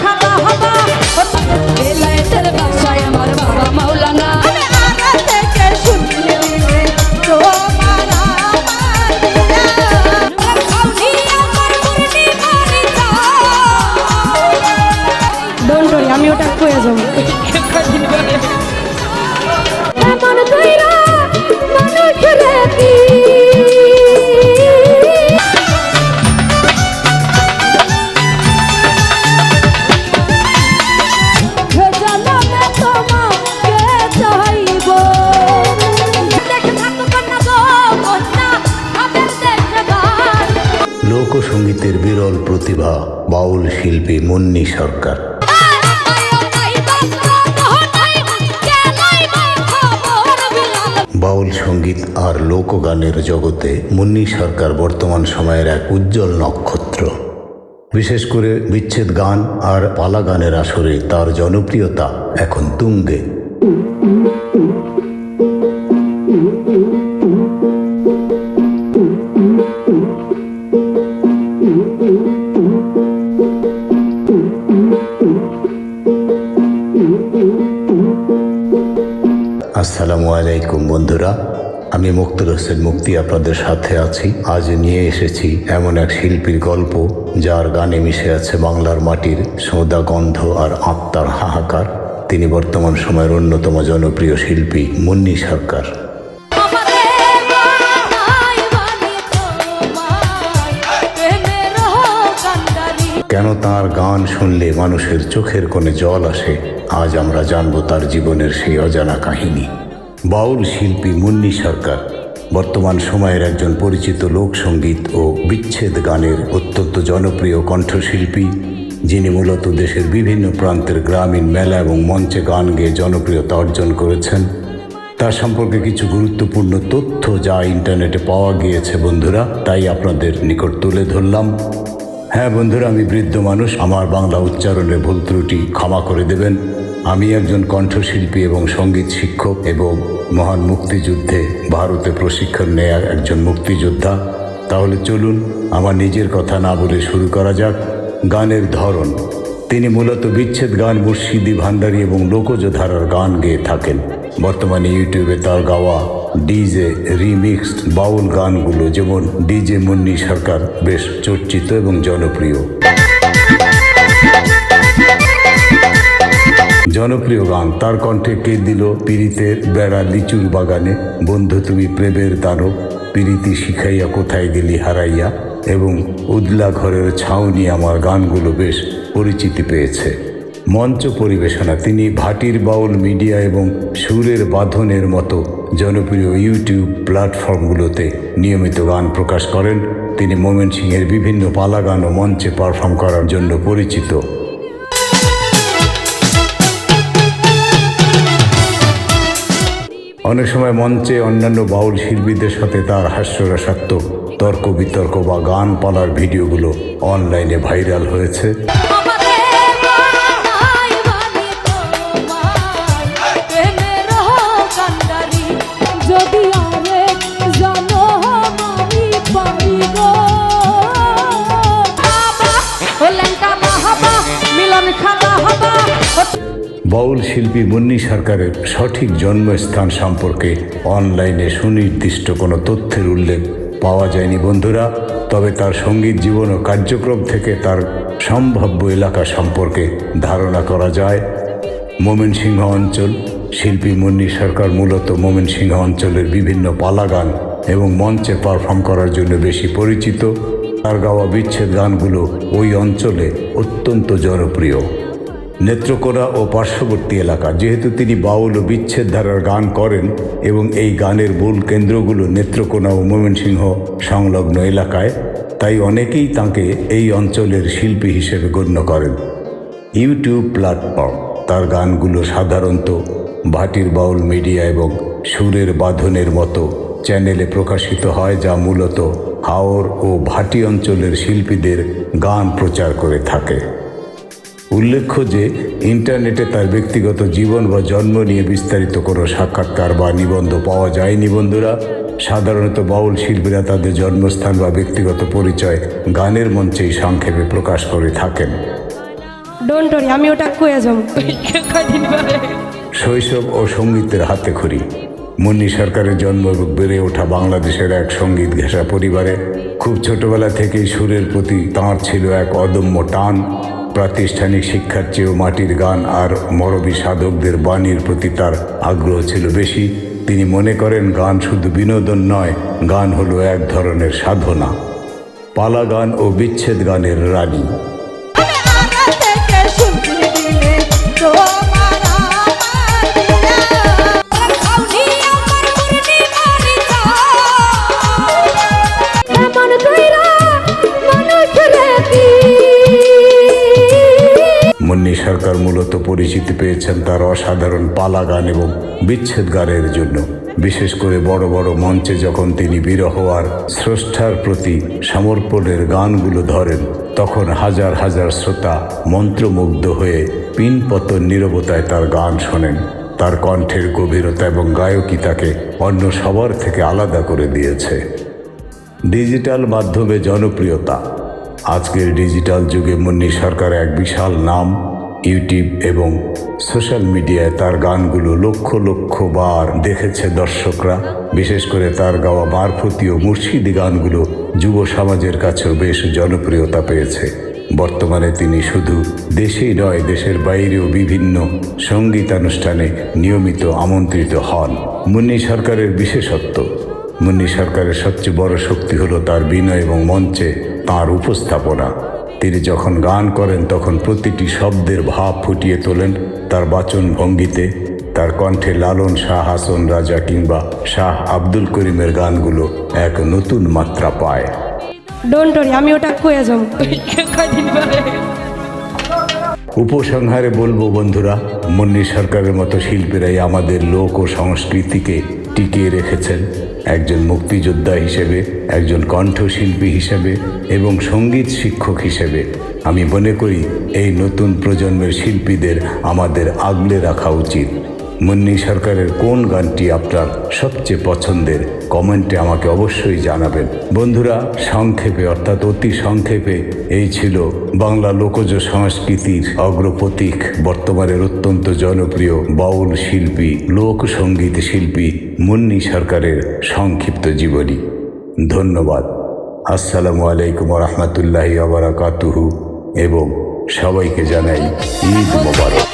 খাতা হবা এলাইতের বাসায় আমার বাবা মাওলানা আমি ওটা কয়ে যাবো এমন কইরা মানুষ রেতি লোকসঙ্গীতের বিরল প্রতিভা বাউল শিল্পী মুন্নি সরকার। বাউল সঙ্গীত আর লোকগানের জগতে মুন্নি সরকার বর্তমান সময়ের এক উজ্জ্বল নক্ষত্র। বিশেষ করে বিচ্ছেদ গান আর পালা গানের আসরে তার জনপ্রিয়তা এখন তুঙ্গে। আসসালামু আলাইকুম বন্ধুরা, আমি মুক্তার হোসেন মুক্তি আপনাদের সাথে আছি। আজ নিয়ে এসেছি এমন এক শিল্পীর গল্প যার গানে মিশে আছে বাংলার মাটির সোঁদা গন্ধ আর আত্মার হাহাকার। তিনি বর্তমান সময়ের অন্যতম জনপ্রিয় শিল্পী মুন্নি সরকার। কেন তার গান শুনলে মানুষের চোখের কোণে জল আসে, আজ আমরা জানবো তার জীবনের সেই অজানা কাহিনী। বাউল শিল্পী মুন্নি সরকার বর্তমান সময়ের একজন পরিচিত লোকসঙ্গীত ও বিচ্ছেদ গানের অত্যন্ত জনপ্রিয় কণ্ঠশিল্পী, যিনি মূলত দেশের বিভিন্ন প্রান্তের গ্রামীণ মেলা এবং মঞ্চে গান গেয়ে জনপ্রিয়তা অর্জন করেছেন। তার সম্পর্কে কিছু গুরুত্বপূর্ণ তথ্য যা ইন্টারনেটে পাওয়া গিয়েছে বন্ধুরা, তাই আপনাদের নিকট তুলে ধরলাম। হ্যাঁ বন্ধুরা, আমি বৃদ্ধ মানুষ, আমার বাংলা উচ্চারণে ভুল ত্রুটি ক্ষমা করে দেবেন। আমি একজন কণ্ঠশিল্পী এবং সঙ্গীত শিক্ষক এবং মহান মুক্তিযুদ্ধে ভারতে প্রশিক্ষণ নেয়া একজন মুক্তিযোদ্ধা। তাহলে চলুন আমার নিজের কথা না বলে শুরু করা যাক। গানের ধরন: তিনি মূলত বিচ্ছেদ গান, মুর্শিদি, ভান্ডারি এবং লোকজ ধারার গান গেয়ে থাকেন। বর্তমানে ইউটিউবে তার গাওয়া ডিজে রিমিক্সড বাউল গানগুলো, যেমন ডিজে মুন্নি সরকার, বেশ চর্চিত এবং জনপ্রিয়। জনপ্রিয় গান তার কণ্ঠে কে দিল পিরিতের বেড়া লিচুর বাগানে, বন্ধু তুমি প্রেমের দানব, পিরিতি শিখাইয়া কোথায় গেলি হারাইয়া এবং উদলা ঘরের ছাউনি আমার গানগুলো বেশ পরিচিতি পেয়েছে। মঞ্চ পরিবেশনা: তিনি ভাটির বাউল মিডিয়া এবং সুরের বাঁধনের মতো জনপ্রিয় ইউটিউব প্ল্যাটফর্মগুলোতে নিয়মিত গান প্রকাশ করেন। তিনি ময়মনসিংহের বিভিন্ন পালা গান ও মঞ্চে পারফর্ম করার জন্য পরিচিত। অনেক সময় মঞ্চে অন্যান্য বাউল শিল্পীদের সাথে তার হাস্যরসাত্মক তর্ক বিতর্ক বা গান পালার ভিডিওগুলো অনলাইনে ভাইরাল হয়েছে। বাউল শিল্পী মুন্নি সরকারের সঠিক জন্মস্থান সম্পর্কে অনলাইনে সুনির্দিষ্ট কোনো তথ্যের উল্লেখ পাওয়া যায়নি বন্ধুরা, তবে তার সঙ্গীত জীবন ও কার্যক্রম থেকে তার সম্ভাব্য এলাকা সম্পর্কে ধারণা করা যায়। ময়মনসিংহ অঞ্চল: শিল্পী মুন্নি সরকার মূলত ময়মনসিংহ অঞ্চলের বিভিন্ন পালা গান এবং মঞ্চে পারফর্ম করার জন্য বেশি পরিচিত। তার গাওয়া বিচ্ছেদ গানগুলো ওই অঞ্চলে অত্যন্ত জনপ্রিয়। নেত্রকোনা ও পার্শ্ববর্তী এলাকা: যেহেতু তিনি বাউল ও বিচ্ছেদ ধারার গান করেন এবং এই গানের মূল কেন্দ্রগুলো নেত্রকোনা ও ময়মনসিংহ সংলগ্ন এলাকায়, তাই অনেকেই তাঁকে এই অঞ্চলের শিল্পী হিসেবে গণ্য করেন। ইউটিউব প্ল্যাটফর্ম: তার গানগুলো সাধারণত ভাটির বাউল মিডিয়া এবং সুরের বাঁধনের মতো চ্যানেলে প্রকাশিত হয়, যা মূলত হাওর ও ভাটি অঞ্চলের শিল্পীদের গান প্রচার করে থাকে। উল্লেখ্য যে ইন্টারনেটে তার ব্যক্তিগত জীবন বা জন্ম নিয়ে বিস্তারিত কোনো সাক্ষাৎকার বা নিবন্ধ পাওয়া যায়নি বন্ধুরা। সাধারণত বাউল শিল্পীরা তাদের জন্মস্থান বা ব্যক্তিগত পরিচয় গানের মঞ্চেই সংক্ষেপে প্রকাশ করে থাকেন। ডোন্ট ওরি, আমি ওটা কয়ে যাবো কয়দিন পরে। শৈশব ও সঙ্গীতের হাতে খড়ি। মুন্নি সরকারের জন্ম এবং বেড়ে ওঠা বাংলাদেশের এক সঙ্গীত ঘেঁষা পরিবারে। খুব ছোটবেলা থেকেই সুরের প্রতি তাঁর ছিল এক অদম্য টান। প্রাতিষ্ঠানিক শিক্ষার চেয়েও মাটির গান আর মরবী সাধকদের বাণীর প্রতি তার আগ্রহ ছিল বেশি। তিনি মনে করেন গান শুধু বিনোদন নয়, গান হলো এক ধরনের সাধনা। পালা গান ও বিচ্ছেদ গানের রানী। মুন্নি সরকার মূলত পরিচিতি পেয়েছেন তার অসাধারণ পালা গান এবং বিচ্ছেদ গানের জন্য। বিশেষ করে বড় বড় মঞ্চে যখন তিনি বিরহ আর স্রষ্টার প্রতি সমর্পণের গানগুলো ধরেন, তখন হাজার হাজার শ্রোতা মন্ত্রমুগ্ধ হয়ে পিনপতন নীরবতায় তার গান শোনেন। তার কণ্ঠের গভীরতা এবং গায়কী তাকে অন্য সবার থেকে আলাদা করে দিয়েছে। ডিজিটাল মাধ্যমে জনপ্রিয়তা। আজকের ডিজিটাল যুগে মুন্নি সরকার এক বিশাল নাম। ইউটিউব এবং সোশ্যাল মিডিয়ায় তার গানগুলো লক্ষ লক্ষ বার দেখেছে দর্শকরা। বিশেষ করে তার গাওয়া মারফতি ও মুর্শিদি গানগুলো যুব সমাজের কাছেও বেশ জনপ্রিয়তা পেয়েছে। বর্তমানে তিনি শুধু দেশেই নয়, দেশের বাইরেও বিভিন্ন সঙ্গীতানুষ্ঠানে নিয়মিত আমন্ত্রিত হন। মুন্নি সরকারের বিশেষত্ব। মুন্নি সরকারের সবচেয়ে বড় শক্তি হলো তার বিনয় এবং মঞ্চে তাঁর উপস্থাপনা। তিনি যখন গান করেন তখন প্রতিটি শব্দের ভাব ফুটিয়ে তোলেন তার বাচন ভঙ্গিতে। তার কণ্ঠে লালন শাহ, হাসন রাজা কিংবা শাহ আব্দুল করিমের গানগুলো এক নতুন মাত্রা পায়। ডোন্ট ওরি, আমি ওটা কয়ে যাবো কয়দিন পরে। উপসংহারে বলবো বন্ধুরা, মুন্নি সরকারের মতো শিল্পীরাই আমাদের লোক ও সংস্কৃতিকে টিকিয়ে রেখেছেন। একজন মুক্তিযোদ্ধা হিসেবে, একজন কণ্ঠশিল্পী হিসেবে এবং সঙ্গীত শিক্ষক হিসেবে আমি মনে করি এই নতুন প্রজন্মের শিল্পীদের আমাদের আগলে রাখা উচিত। মুন্নি সরকারের কোন গানটি আপনার সবচেয়ে পছন্দের কমেন্টে আমাকে অবশ্যই জানাবেন। বন্ধুরা, সংক্ষেপে অর্থাৎ অতি সংক্ষেপে এই ছিল বাংলা লোকজ সংস্কৃতির অগ্রপথিক, বর্তমানের অত্যন্ত জনপ্রিয় বাউল শিল্পী, লোকসঙ্গীত শিল্পী মুন্নি সরকারের সংক্ষিপ্ত জীবনী। ধন্যবাদ। আসসালামু আলাইকুম ওয়া রাহমাতুল্লাহি ওয়া বারাকাতুহু এবং সবাইকে জানাই ঈদ মোবারক।